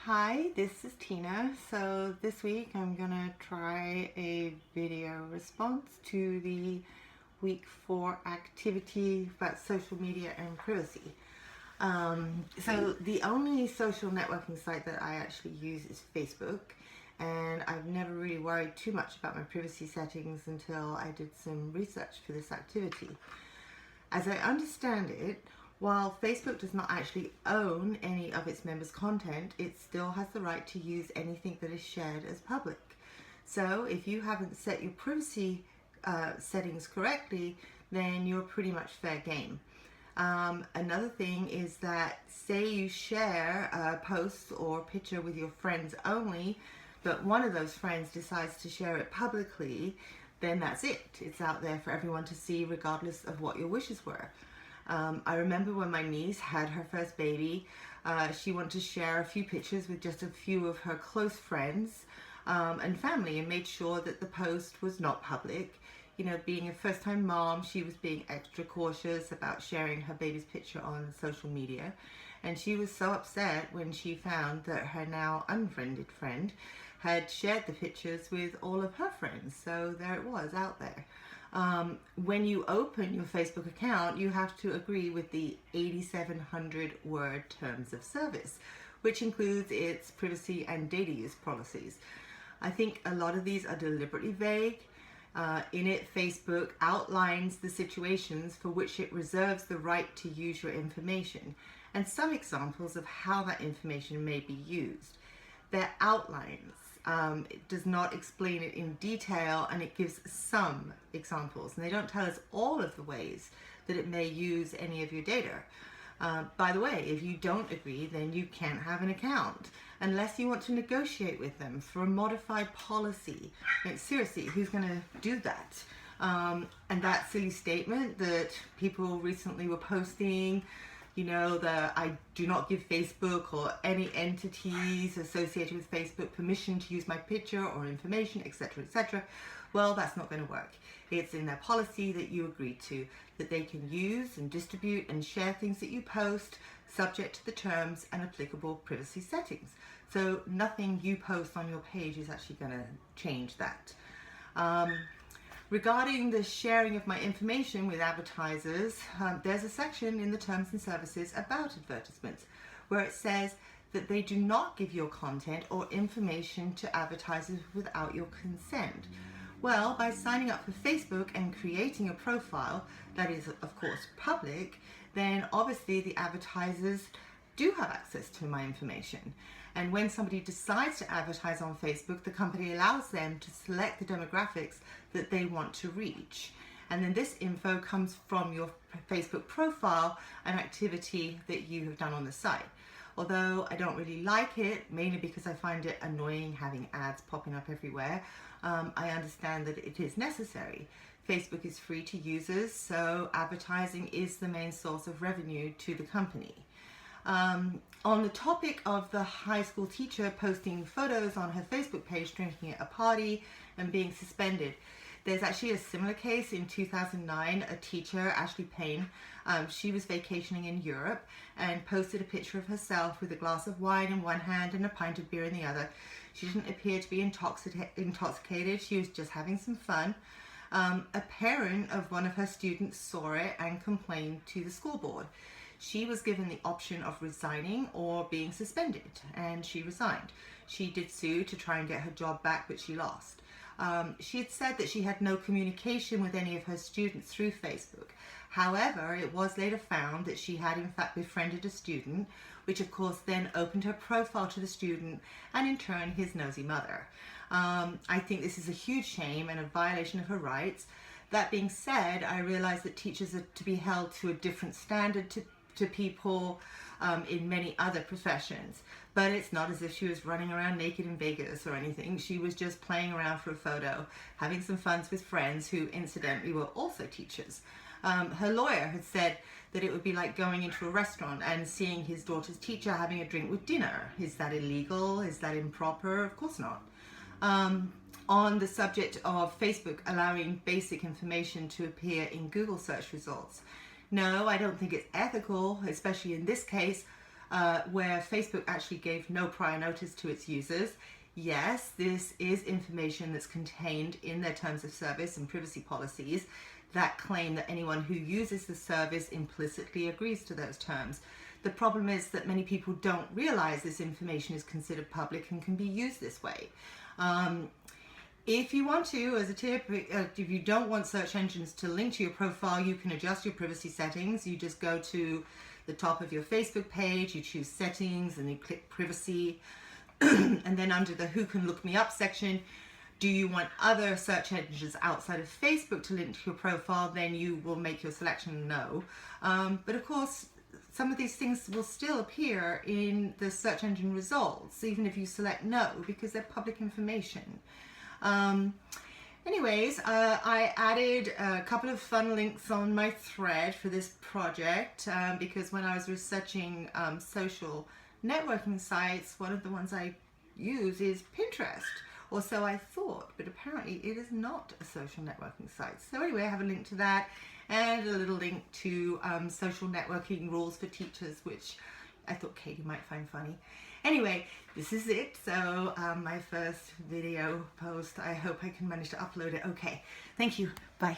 Hi, this is Tina. So this week I'm gonna try a video response to the week 4 activity about social media and privacy. So the only social networking site that I actually use is Facebook, and I've never really worried too much about my privacy settings until I did some research for this activity. As I understand it, while Facebook does not actually own any of its members' content, it still has the right to use anything that is shared as public. So if you haven't set your privacy settings correctly, then you're pretty much fair game. Another thing is that say you share a post or picture with your friends only, but one of those friends decides to share it publicly, then that's it. It's out there for everyone to see regardless of what your wishes were. I remember when my niece had her first baby, she wanted to share a few pictures with just a few of her close friends and family, and made sure that the post was not public. You know, being a first-time mom, she was being extra cautious about sharing her baby's picture on social media, and she was so upset when she found that her now unfriended friend had shared the pictures with all of her friends. So there it was out there. When you open your Facebook account, you have to agree with the 8,700 word terms of service, which includes its privacy and data use policies. I think a lot of these are deliberately vague. In it, Facebook outlines the situations for which it reserves the right to use your information and some examples of how that information may be used. They're outlines. It does not explain it in detail, and it gives some examples, and they don't tell us all of the ways that it may use any of your data. By the way, if you don't agree, then you can't have an account unless you want to negotiate with them for a modified policy. Like, seriously, who's going to do that? And that silly statement that people recently were posting, you know, that I do not give Facebook or any entities associated with Facebook permission to use my picture or information, etc., etc. Well, that's not going to work. It's in their policy that you agree to, that they can use and distribute and share things that you post, subject to the terms and applicable privacy settings. So nothing you post on your page is actually going to change that. Regarding the sharing of my information with advertisers, there's a section in the terms and services about advertisements where it says that they do not give your content or information to advertisers without your consent. Well, by signing up for Facebook and creating a profile that is, of course, public, then obviously the advertisers do have access to my information. And when somebody decides to advertise on Facebook, the company allows them to select the demographics that they want to reach. And then this info comes from your Facebook profile and activity that you have done on the site. Although I don't really like it, mainly because I find it annoying having ads popping up everywhere, I understand that it is necessary. Facebook is free to users, so advertising is the main source of revenue to the company. On the topic of the high school teacher posting photos on her Facebook page drinking at a party and being suspended, there's actually a similar case in 2009. A teacher, Ashley Payne, she was vacationing in Europe and posted a picture of herself with a glass of wine in one hand and a pint of beer in the other. She didn't appear to be intoxicated. She was just having some fun. A parent of one of her students saw it and complained to the school board. She was given the option of resigning or being suspended, and she resigned. She did sue to try and get her job back, but she lost. She had said that she had no communication with any of her students through Facebook. However, it was later found that she had in fact befriended a student, which of course then opened her profile to the student and in turn his nosy mother. I think this is a huge shame and a violation of her rights. That being said, I realize that teachers are to be held to a different standard to people in many other professions, but it's not as if she was running around naked in Vegas or anything. She was just playing around for a photo, having some fun with friends who incidentally were also teachers. Her lawyer had said that it would be like going into a restaurant and seeing his daughter's teacher having a drink with dinner. Is that illegal? Is that improper? Of course not. On the subject of Facebook allowing basic information to appear in Google search results, no, I don't think it's ethical, especially in this case, where Facebook actually gave no prior notice to its users. Yes, this is information that's contained in their terms of service and privacy policies that claim that anyone who uses the service implicitly agrees to those terms. The problem is that many people don't realize this information is considered public and can be used this way. If you want to, as a tip, if you don't want search engines to link to your profile, you can adjust your privacy settings. You just go to the top of your Facebook page, you choose settings, and you click privacy. And then under the who can look me up section, do you want other search engines outside of Facebook to link to your profile? Then you will make your selection no. But of course, some of these things will still appear in the search engine results, even if you select no, because they're public information. Anyways, I added a couple of fun links on my thread for this project because when I was researching social networking sites, one of the ones I use is Pinterest, or so I thought, but apparently it is not a social networking site. So anyway, I have a link to that and a little link to social networking rules for teachers, which I thought Katie might find funny. Anyway, this is it. So my first video post. I hope I can manage to upload it. Okay, thank you. Bye.